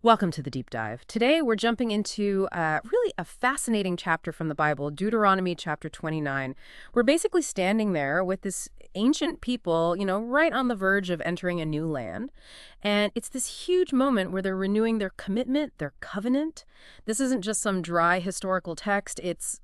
Welcome to the deep dive. Today we're jumping into really a fascinating chapter from the Bible, Deuteronomy chapter 29. We're basically standing there with this ancient people, right on the verge of entering a new land. And it's this huge moment where they're renewing their commitment, their covenant. This isn't just some dry historical text. It's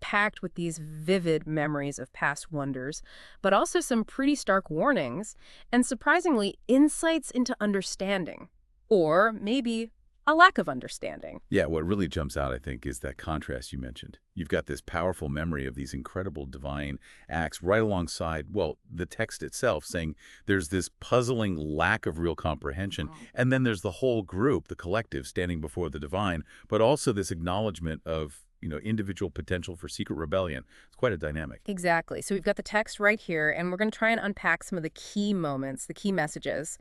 packed with these vivid memories of past wonders, but also some pretty stark warnings and surprisingly insights into understanding. Or maybe a lack of understanding. Yeah, what really jumps out, I think, is that contrast you mentioned. You've got this powerful memory of these incredible divine acts right alongside, well, the text itself saying there's this puzzling lack of real comprehension. And then there's the whole group, the collective, standing before the divine, but also this acknowledgement of, individual potential for secret rebellion. It's quite a dynamic. Exactly. So we've got the text right here, and we're going to try and unpack some of the key moments, the key messages.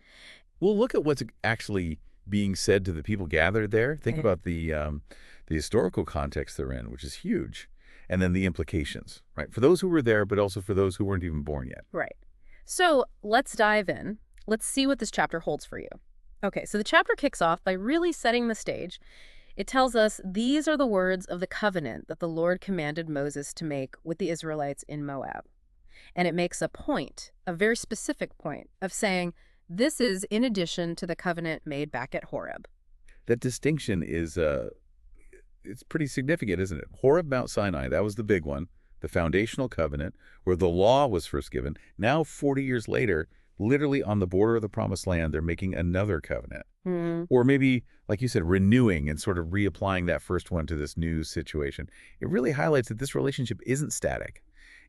We'll look at what's actually being said to the people gathered there. Think about the historical context they're in, which is huge, and then the implications, right? For those who were there, but also for those who weren't even born yet. Right. So let's dive in. Let's see what this chapter holds for you. Okay, so the chapter kicks off by really setting the stage. It tells us these are the words of the covenant that the Lord commanded Moses to make with the Israelites in Moab. And it makes a point, a very specific point, of saying, this is in addition to the covenant made back at Horeb. That distinction is it's pretty significant, isn't it? Horeb, Mount Sinai, that was the big one, the foundational covenant where the law was first given. Now, 40 years later, literally on the border of the promised land, they're making another covenant. Or maybe, like you said, renewing and sort of reapplying that first one to this new situation. It really highlights that this relationship isn't static.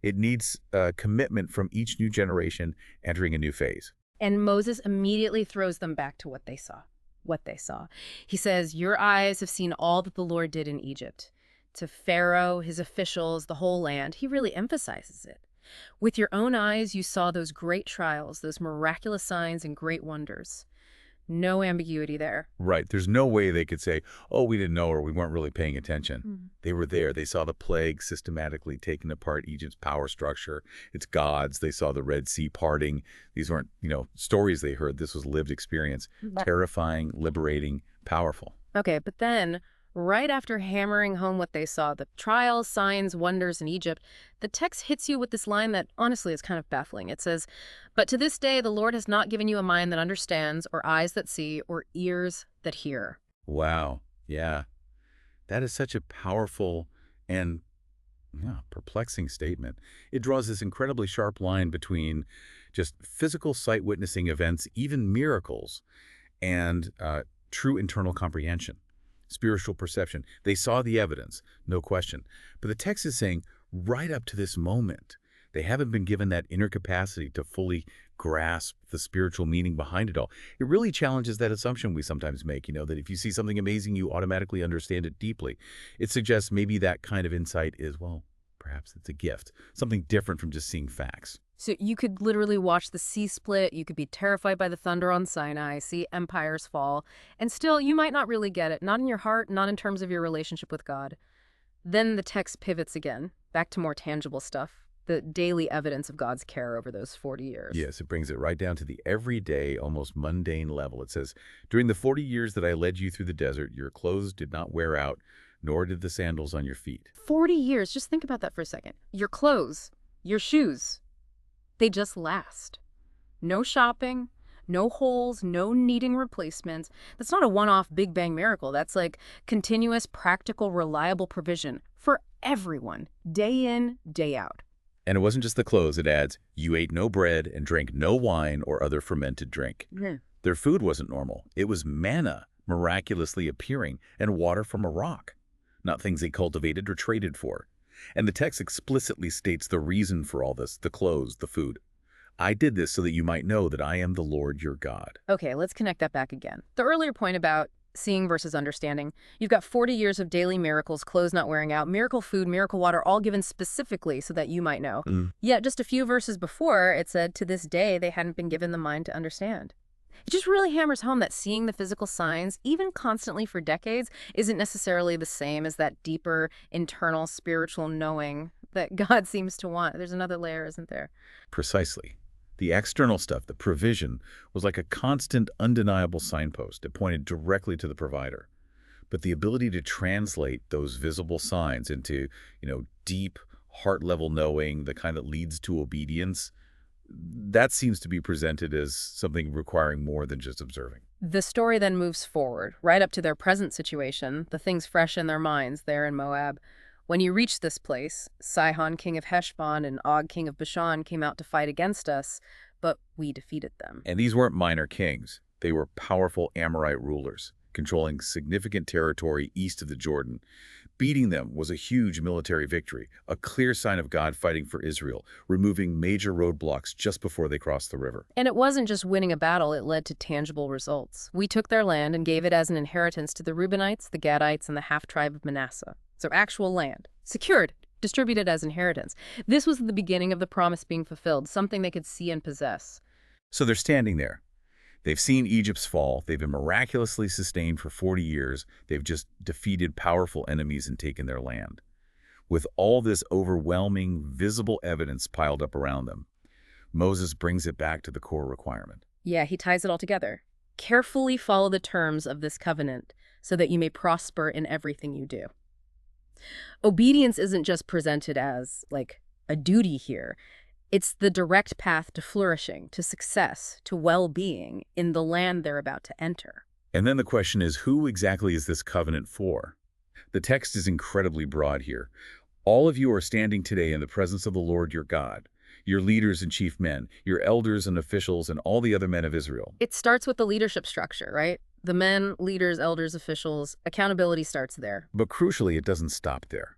It needs commitment from each new generation entering a new phase. And Moses immediately throws them back to what they saw. He says, your eyes have seen all that the Lord did in Egypt. To Pharaoh, his officials, the whole land, he really emphasizes it. With your own eyes, you saw those great trials, those miraculous signs and great wonders. No ambiguity there. Right. There's no way they could say, oh, we didn't know or we weren't really paying attention. They were there. They saw the plague systematically taking apart Egypt's power structure, its gods. They saw the Red Sea parting. These weren't, stories they heard. This was lived experience. Terrifying, liberating, powerful. Okay, but then, right after hammering home what they saw, the trials, signs, wonders in Egypt, the text hits you with this line that honestly is kind of baffling. It says, but to this day the Lord has not given you a mind that understands, or eyes that see, or ears that hear. Wow. Yeah. That is such a powerful and perplexing statement. It draws this incredibly sharp line between just physical sight witnessing events, even miracles, and true internal comprehension. Spiritual perception. They saw the evidence, no question. But the text is saying right up to this moment, they haven't been given that inner capacity to fully grasp the spiritual meaning behind it all. It really challenges that assumption we sometimes make, that if you see something amazing, you automatically understand it deeply. It suggests maybe that kind of insight is, well, perhaps it's a gift, something different from just seeing facts. So you could literally watch the sea split, you could be terrified by the thunder on Sinai, see empires fall, and still you might not really get it, not in your heart, not in terms of your relationship with God. Then the text pivots again, back to more tangible stuff, the daily evidence of God's care over those 40 years. Yes, it brings it right down to the everyday, almost mundane level. It says, during the 40 years that I led you through the desert, your clothes did not wear out, nor did the sandals on your feet. 40 years, just think about that for a second. Your clothes, your shoes, they just last. No shopping, no holes, no needing replacements. That's not a one-off Big Bang miracle. That's like continuous, practical, reliable provision for everyone, day in, day out. And it wasn't just the clothes, it adds, you ate no bread and drank no wine or other fermented drink. Their food wasn't normal. It was manna miraculously appearing and water from a rock, not things they cultivated or traded for. And the text explicitly states the reason for all this, the clothes, the food. I did this so that you might know that I am the Lord your God. Okay, let's connect that back again. The earlier point about seeing versus understanding. You've got 40 years of daily miracles, clothes not wearing out, miracle food, miracle water, all given specifically so that you might know. Yet just a few verses before, it said to this day they hadn't been given the mind to understand. It just really hammers home that seeing the physical signs, even constantly for decades, isn't necessarily the same as that deeper, internal, spiritual knowing that God seems to want. There's another layer, isn't there? Precisely. The external stuff, the provision, was like a constant, undeniable signpost. It pointed directly to the provider. But the ability to translate those visible signs into, deep, heart-level knowing, the kind that leads to obedience, that seems to be presented as something requiring more than just observing. The story then moves forward, right up to their present situation, the things fresh in their minds there in Moab. When you reach this place, Sihon, king of Heshbon, and Og, king of Bashan, came out to fight against us, but we defeated them. And these weren't minor kings. They were powerful Amorite rulers, controlling significant territory east of the Jordan. Beating them was a huge military victory, a clear sign of God fighting for Israel, removing major roadblocks just before they crossed the river. And it wasn't just winning a battle, it led to tangible results. We took their land and gave it as an inheritance to the Reubenites, the Gadites, and the half-tribe of Manasseh. So actual land, secured, distributed as inheritance. This was the beginning of the promise being fulfilled, something they could see and possess. So they're standing there. They've seen Egypt's fall. They've been miraculously sustained for 40 years. They've just defeated powerful enemies and taken their land. With all this overwhelming, visible evidence piled up around them, Moses brings it back to the core requirement. Yeah, he ties it all together. Carefully follow the terms of this covenant so that you may prosper in everything you do. Obedience isn't just presented as, like, a duty here. It's the direct path to flourishing, to success, to well-being in the land they're about to enter. And then the question is, who exactly is this covenant for? The text is incredibly broad here. All of you are standing today in the presence of the Lord your God, your leaders and chief men, your elders and officials, and all the other men of Israel. It starts with the leadership structure, right? The men, leaders, elders, officials, accountability starts there. But crucially, it doesn't stop there.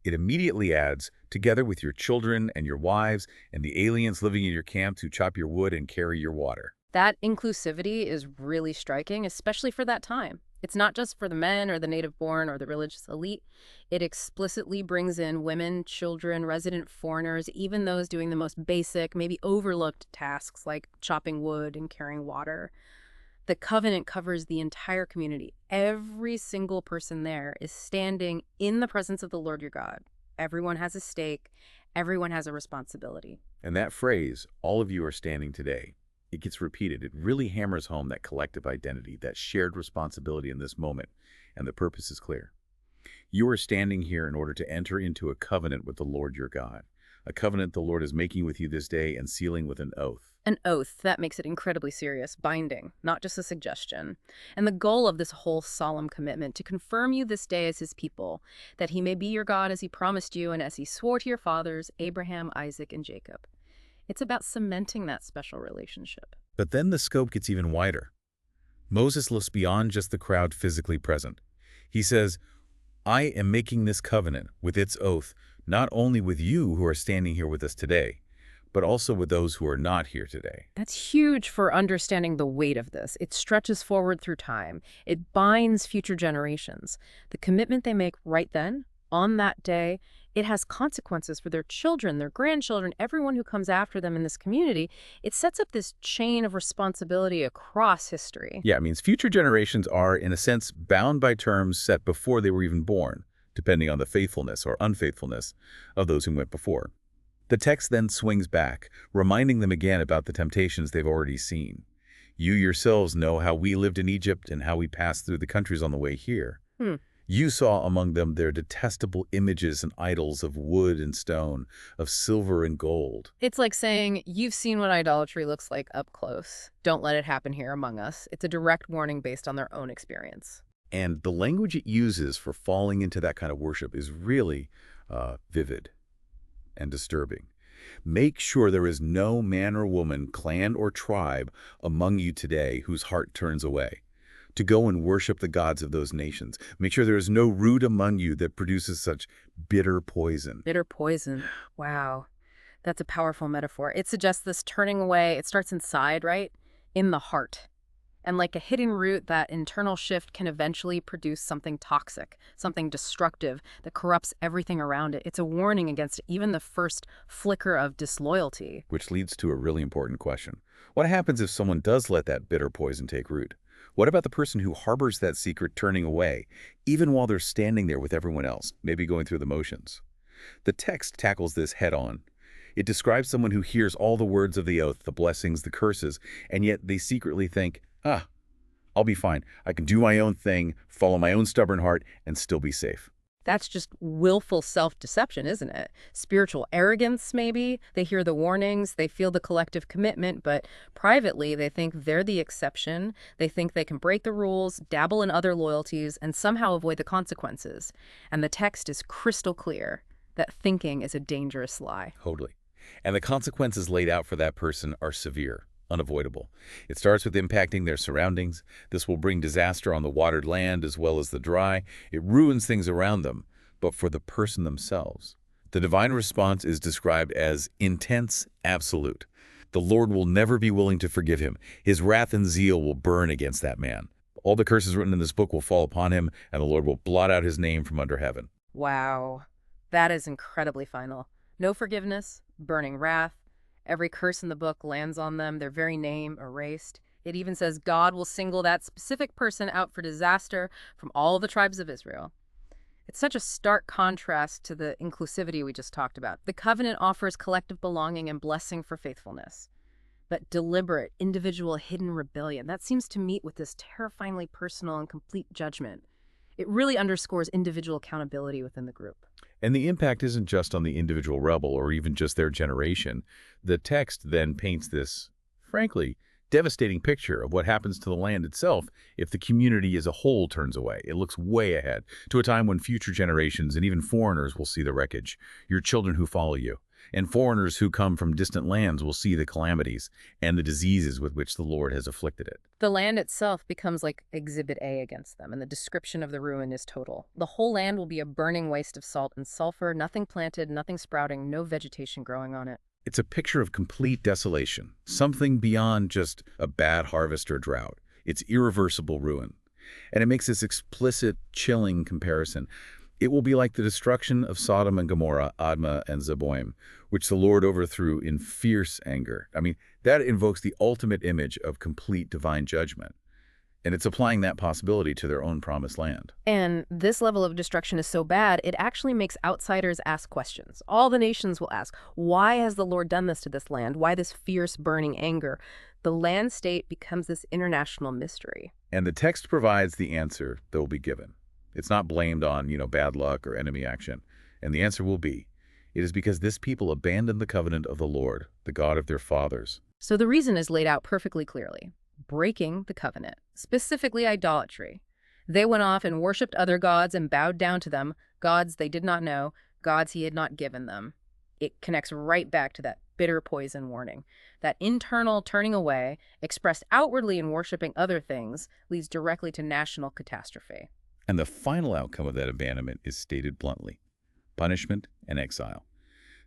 It immediately adds, together with your children and your wives and the aliens living in your camps who chop your wood and carry your water. That inclusivity is really striking, especially for that time. It's not just for the men or the native-born or the religious elite. It explicitly brings in women, children, resident foreigners, even those doing the most basic, maybe overlooked tasks like chopping wood and carrying water. The covenant covers the entire community. Every single person there is standing in the presence of the Lord your God. Everyone has a stake. Everyone has a responsibility. And that phrase, all of you are standing today, it gets repeated. It really hammers home that collective identity, that shared responsibility in this moment. And the purpose is clear. You are standing here in order to enter into a covenant with the Lord your God, a covenant the Lord is making with you this day and sealing with an oath. An oath, that makes it incredibly serious, binding, not just a suggestion. And the goal of this whole solemn commitment to confirm you this day as his people, that he may be your God as he promised you and as he swore to your fathers, Abraham, Isaac, and Jacob. It's about cementing that special relationship. But then the scope gets even wider. Moses looks beyond just the crowd physically present. He says, I am making this covenant with its oath, not only with you who are standing here with us today, but also with those who are not here today. That's huge for understanding the weight of this. It stretches forward through time. It binds future generations. The commitment they make right then, on that day, it has consequences for their children, their grandchildren, everyone who comes after them in this community. It sets up this chain of responsibility across history. Yeah, it means future generations are, in a sense, bound by terms set before they were even born, depending on the faithfulness or unfaithfulness of those who went before. The text then swings back, reminding them again about the temptations they've already seen. You yourselves know how we lived in Egypt and how we passed through the countries on the way here. You saw among them their detestable images and idols of wood and stone, of silver and gold. It's like saying, you've seen what idolatry looks like up close. Don't let it happen here among us. It's a direct warning based on their own experience. And the language it uses for falling into that kind of worship is really vivid and disturbing. Make sure there is no man or woman, clan or tribe among you today whose heart turns away to go and worship the gods of those nations. Make sure there is no root among you that produces such bitter poison. Bitter poison. Wow. That's a powerful metaphor. It suggests this turning away. It starts inside, right? In the heart. And like a hidden root, that internal shift can eventually produce something toxic, something destructive that corrupts everything around it. It's a warning against even the first flicker of disloyalty. Which leads to a really important question. What happens if someone does let that bitter poison take root? What about the person who harbors that secret turning away, even while they're standing there with everyone else, maybe going through the motions? The text tackles this head on. It describes someone who hears all the words of the oath, the blessings, the curses, and yet they secretly think, I'll be fine. I can do my own thing, follow my own stubborn heart, and still be safe. That's just willful self-deception, isn't it? Spiritual arrogance, maybe. They hear the warnings, they feel the collective commitment, but privately they think they're the exception. They think they can break the rules, dabble in other loyalties, and somehow avoid the consequences. And the text is crystal clear that thinking is a dangerous lie. Totally. And the consequences laid out for that person are severe, unavoidable. It starts with impacting their surroundings. This will bring disaster on the watered land as well as the dry. It ruins things around them, but for the person themselves. The divine response is described as intense, absolute. The Lord will never be willing to forgive him. His wrath and zeal will burn against that man. All the curses written in this book will fall upon him, and the Lord will blot out his name from under heaven. Wow. That is incredibly final. No forgiveness, burning wrath. Every curse in the book lands on them, their very name erased. It even says God will single that specific person out for disaster from all the tribes of Israel. It's such a stark contrast to the inclusivity we just talked about. The covenant offers collective belonging and blessing for faithfulness. But deliberate, individual, hidden rebellion, that seems to meet with this terrifyingly personal and complete judgment. It really underscores individual accountability within the group. And the impact isn't just on the individual rebel or even just their generation. The text then paints this, frankly, devastating picture of what happens to the land itself if the community as a whole turns away. It looks way ahead to a time when future generations and even foreigners will see the wreckage, your children who follow you. And foreigners who come from distant lands will see the calamities and the diseases with which the Lord has afflicted it. The land itself becomes like Exhibit A against them, and the description of the ruin is total. The whole land will be a burning waste of salt and sulfur, nothing planted, nothing sprouting, no vegetation growing on it. It's a picture of complete desolation, something beyond just a bad harvest or drought. It's irreversible ruin. And it makes this explicit, chilling comparison. It will be like the destruction of Sodom and Gomorrah, Admah and Zeboim, which the Lord overthrew in fierce anger. I mean, that invokes the ultimate image of complete divine judgment. And it's applying that possibility to their own promised land. And this level of destruction is so bad, it actually makes outsiders ask questions. All the nations will ask, why has the Lord done this to this land? Why this fierce, burning anger? The land state becomes this international mystery. And the text provides the answer that will be given. It's not blamed on, bad luck or enemy action. And the answer will be, it is because this people abandoned the covenant of the Lord, the God of their fathers. So the reason is laid out perfectly clearly. Breaking the covenant, specifically idolatry. They went off and worshipped other gods and bowed down to them, gods they did not know, gods he had not given them. It connects right back to that bitter poison warning. That internal turning away, expressed outwardly in worshiping other things, leads directly to national catastrophe. And the final outcome of that abandonment is stated bluntly: punishment and exile.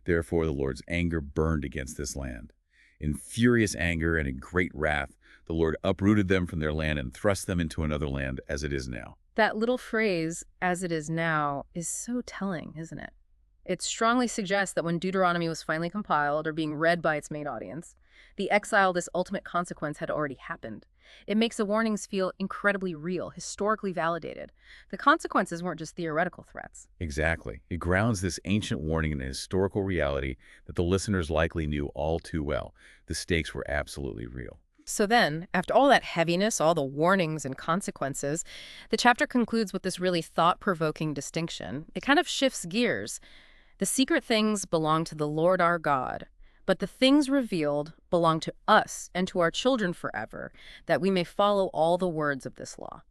Therefore, the Lord's anger burned against this land. In furious anger and in great wrath, the Lord uprooted them from their land and thrust them into another land as it is now. That little phrase, as it is now, is so telling, isn't it? It strongly suggests that when Deuteronomy was finally compiled or being read by its main audience, the exile, this ultimate consequence, had already happened. It makes the warnings feel incredibly real, historically validated. The consequences weren't just theoretical threats. Exactly. It grounds this ancient warning in a historical reality that the listeners likely knew all too well. The stakes were absolutely real. So then, after all that heaviness, all the warnings and consequences, the chapter concludes with this really thought-provoking distinction. It kind of shifts gears. The secret things belong to the Lord our God, but the things revealed belong to us and to our children forever, that we may follow all the words of this law.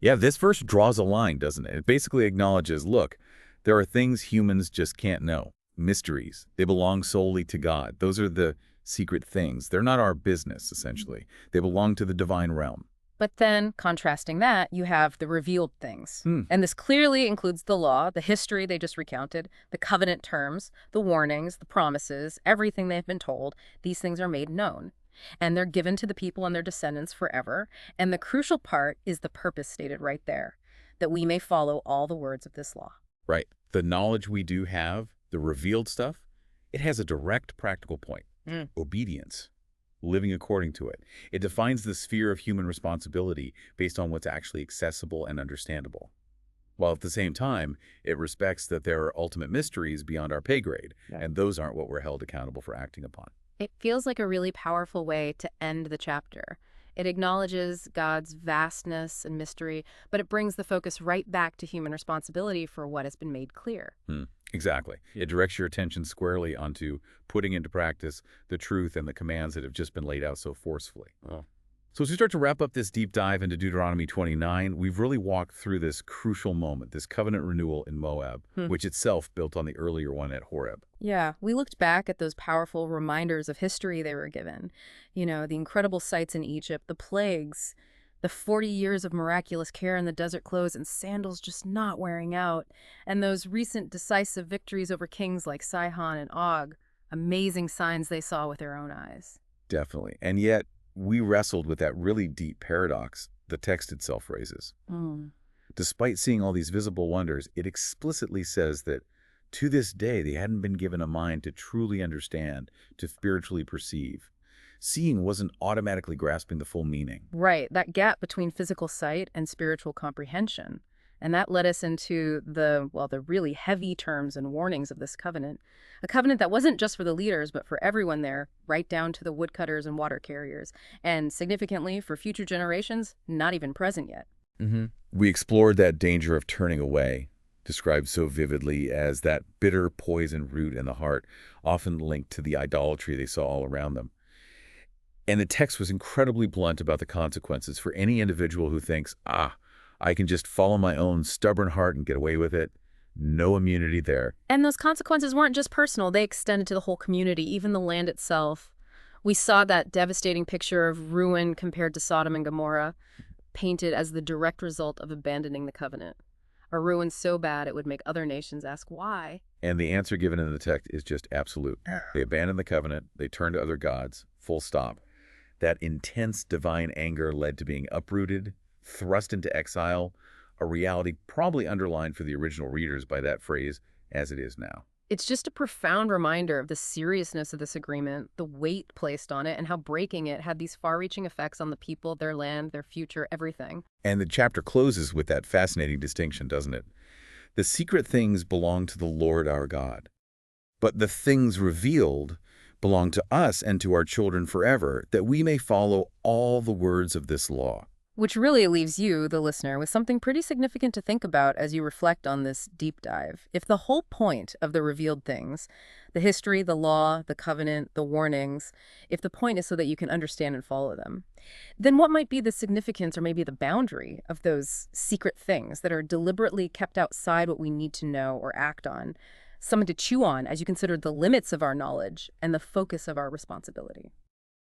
Yeah, this verse draws a line, doesn't it? It basically acknowledges, look, there are things humans just can't know. Mysteries. They belong solely to God. Those are the secret things. They're not our business, essentially. They belong to the divine realm. But then, contrasting that, you have the revealed things. And this clearly includes the law, the history they just recounted, the covenant terms, the warnings, the promises, everything they've been told. These things are made known. And they're given to the people and their descendants forever. And the crucial part is the purpose stated right there, that we may follow all the words of this law. Right. The knowledge we do have, the revealed stuff, it has a direct practical point. Obedience. Living according to it. It defines the sphere of human responsibility based on what's actually accessible and understandable. while at the same time, it respects that there are ultimate mysteries beyond our pay grade, Yeah. and those aren't what we're held accountable for acting upon. It feels like a really powerful way to end the chapter. It acknowledges God's vastness and mystery, but it brings the focus right back to human responsibility for what has been made clear. Exactly. It directs your attention squarely onto putting into practice the truth and the commands that have just been laid out so forcefully. Oh. So as we start to wrap up this deep dive into Deuteronomy 29, we've really walked through this crucial moment, this covenant renewal in Moab, which itself built on the earlier one at Horeb. Yeah, we looked back at those powerful reminders of history they were given. You know, the incredible sights in Egypt, the plagues, the 40 years of miraculous care in the desert clothes and sandals just not wearing out, and those recent decisive victories over kings like Sihon and Og, amazing signs they saw with their own eyes. Definitely. And yet, we wrestled with that really deep paradox the text itself raises. Despite seeing all these visible wonders, it explicitly says that to this day they hadn't been given a mind to truly understand, to spiritually perceive. Seeing wasn't automatically grasping the full meaning. Right, that gap between physical sight and spiritual comprehension. And that led us into the really heavy terms and warnings of this covenant. A covenant that wasn't just for the leaders, but for everyone there, right down to the woodcutters and water carriers. And significantly, for future generations, not even present yet. We explored that danger of turning away, described so vividly as that bitter poison root in the heart, often linked to the idolatry they saw all around them. And the text was incredibly blunt about the consequences for any individual who thinks, I can just follow my own stubborn heart and get away with it. No immunity there. And those consequences weren't just personal. They extended to the whole community, even the land itself. We saw that devastating picture of ruin compared to Sodom and Gomorrah, painted as the direct result of abandoning the covenant. A ruin so bad it would make other nations ask why. And the answer given in the text is just absolute. They abandoned the covenant. They turned to other gods. Full stop. That intense divine anger led to being uprooted, thrust into exile, a reality probably underlined for the original readers by that phrase, as it is now. It's just a profound reminder of the seriousness of this agreement, the weight placed on it, and how breaking it had these far-reaching effects on the people, their land, their future, everything. And the chapter closes with that fascinating distinction, doesn't it? The secret things belong to the Lord our God, but the things revealed belong to us and to our children forever, that we may follow all the words of this law. Which really leaves you, the listener, with something pretty significant to think about as you reflect on this deep dive. If the whole point of the revealed things, the history, the law, the covenant, the warnings, if the point is so that you can understand and follow them, then what might be the significance or maybe the boundary of those secret things that are deliberately kept outside what we need to know or act on? Something to chew on as you consider the limits of our knowledge and the focus of our responsibility.